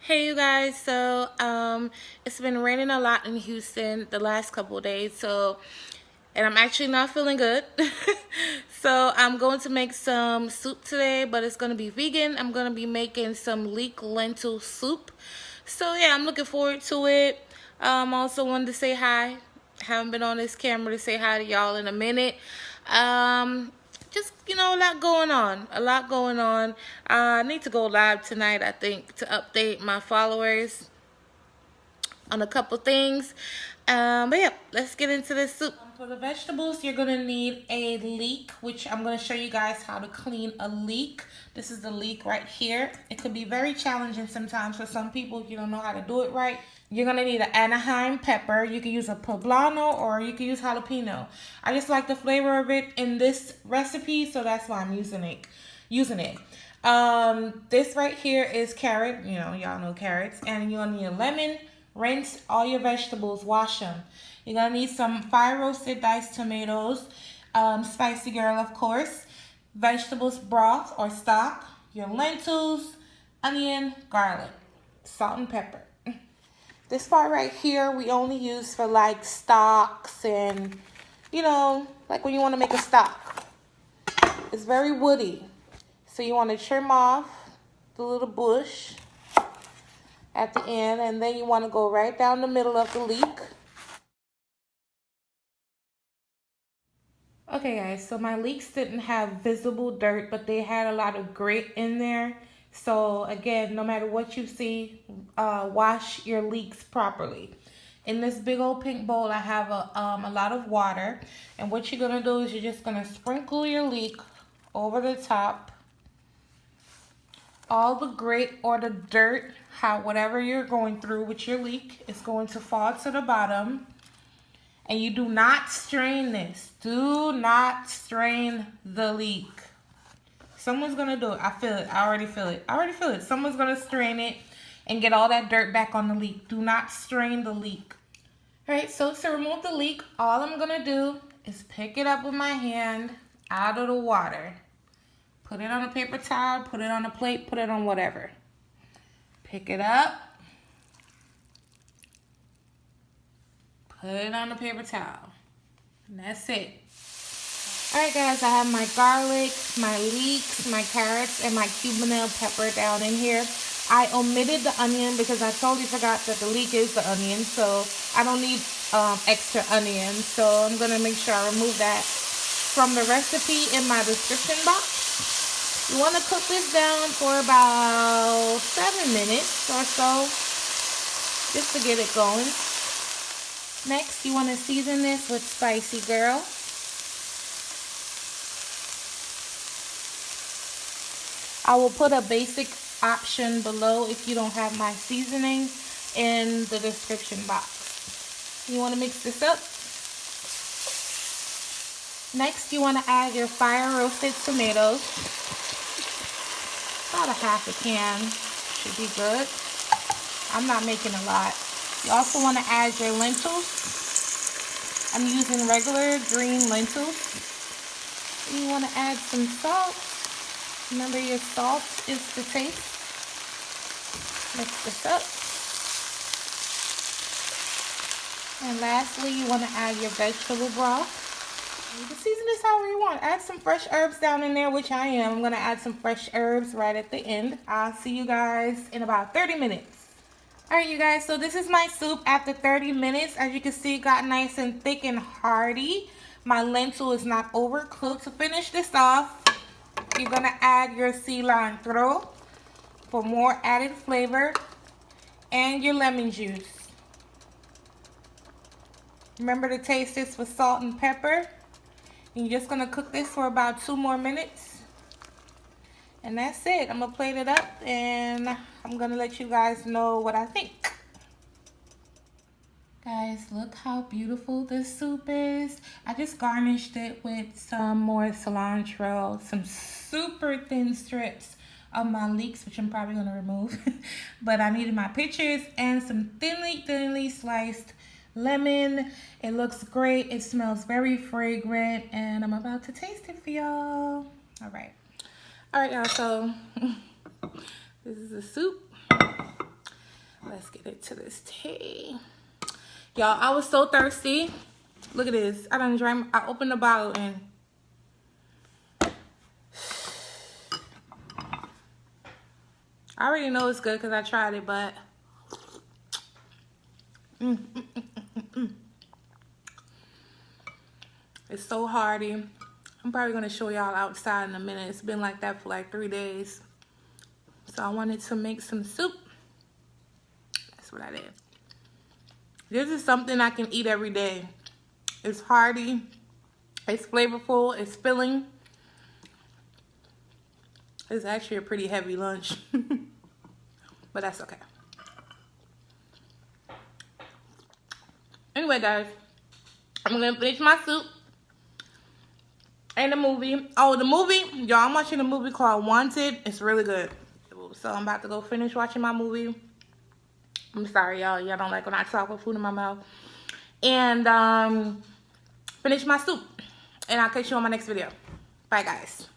Hey you guys, so it's been raining a lot in Houston the last couple of days, and I'm actually not feeling good. So I'm going to make some soup today, but it's going to be vegan. I'm going to be making some leek lentil soup. So yeah, I'm looking forward to it. Also wanted to say hi. Haven't been on this camera to say hi to y'all in a minute. Just, a lot going on. I need to go live tonight, I think, to update my followers on a couple things. But yeah, let's get into this soup. For the vegetables, you're going to need a leek, which I'm going to show you guys how to clean a leek. This is the leek right here. It could be very challenging sometimes for some people if you don't know how to do it right. You're going to need an Anaheim pepper. You can use a poblano or you can use jalapeno. I just like the flavor of it in this recipe, so that's why I'm using it. This right here is carrot. Y'all know carrots. And you're going to need a lemon. Rinse all your vegetables. Wash them. You're going to need some fire roasted diced tomatoes. Spicy girl, of course. Vegetables broth or stock. Your lentils, onion, garlic, salt and pepper. This part right here we only use for like stocks and, like when you want to make a stock. It's very woody. So you want to trim off the little bush at the end, and then you want to go right down the middle of the leek. Okay guys, so my leeks didn't have visible dirt, but they had a lot of grit in there. So again, no matter what you see, wash your leeks properly. In this big old pink bowl, I have a lot of water. And what you're gonna do is you're just gonna sprinkle your leek over the top. All the grit or the dirt, whatever you're going through with your leek, is going to fall to the bottom. And you do not strain this. Do not strain the leek. Someone's going to do it. I feel it. I already feel it. Someone's going to strain it and get all that dirt back on the leek. Do not strain the leek. All right, so to remove the leek, all I'm going to do is pick it up with my hand out of the water. Put it on a paper towel, put it on a plate, put it on whatever. Pick it up. Put it on a paper towel. And that's it. Alright guys, I have my garlic, my leeks, my carrots, and my cubanelle pepper down in here. I omitted the onion because I totally forgot that the leek is the onion, so I don't need extra onion. So I'm going to make sure I remove that from the recipe in my description box. You want to cook this down for about 7 minutes or so, just to get it going. Next, you want to season this with Spicy Girl. I will put a basic option below if you don't have my seasoning in the description box. You want to mix this up. Next, you want to add your fire roasted tomatoes. About a half a can should be good. I'm not making a lot. You also want to add your lentils. I'm using regular green lentils. You want to add some salt. Remember, your salt is to taste. Mix this up. And lastly, you want to add your vegetable broth. You can season this however you want. Add some fresh herbs down in there, which I am. I'm going to add some fresh herbs right at the end. I'll see you guys in about 30 minutes. Alright you guys, so this is my soup after 30 minutes. As you can see, it got nice and thick and hearty. My lentil is not overcooked. To finish this off, you're going to add your cilantro for more added flavor and your lemon juice. Remember to taste this with salt and pepper. You're just going to cook this for about 2 more minutes. And that's it. I'm going to plate it up and I'm going to let you guys know what I think. Guys, look how beautiful this soup is. I just garnished it with some more cilantro, some super thin strips of my leeks, which I'm probably going to remove. But I needed my pictures, and some thinly sliced lemon. It looks great. It smells very fragrant, and I'm about to taste it for y'all. All right, y'all, so this is the soup. Let's get into this tea. Y'all, I was so thirsty. Look at this. I done drank. I opened the bottle and I already know it's good because I tried it, but it's so hearty. I'm probably going to show y'all outside in a minute. It's been like that for like 3 days. So I wanted to make some soup. That's what I did. This is something I can eat every day. It's hearty. It's flavorful. It's filling. It's actually a pretty heavy lunch. But that's okay. Anyway, guys. I'm going to finish my soup. And the movie. Oh, the movie. Y'all, I'm watching a movie called Wanted. It's really good. So I'm about to go finish watching my movie. I'm sorry, y'all. Y'all don't like when I talk with food in my mouth. And finish my soup. And I'll catch you on my next video. Bye, guys.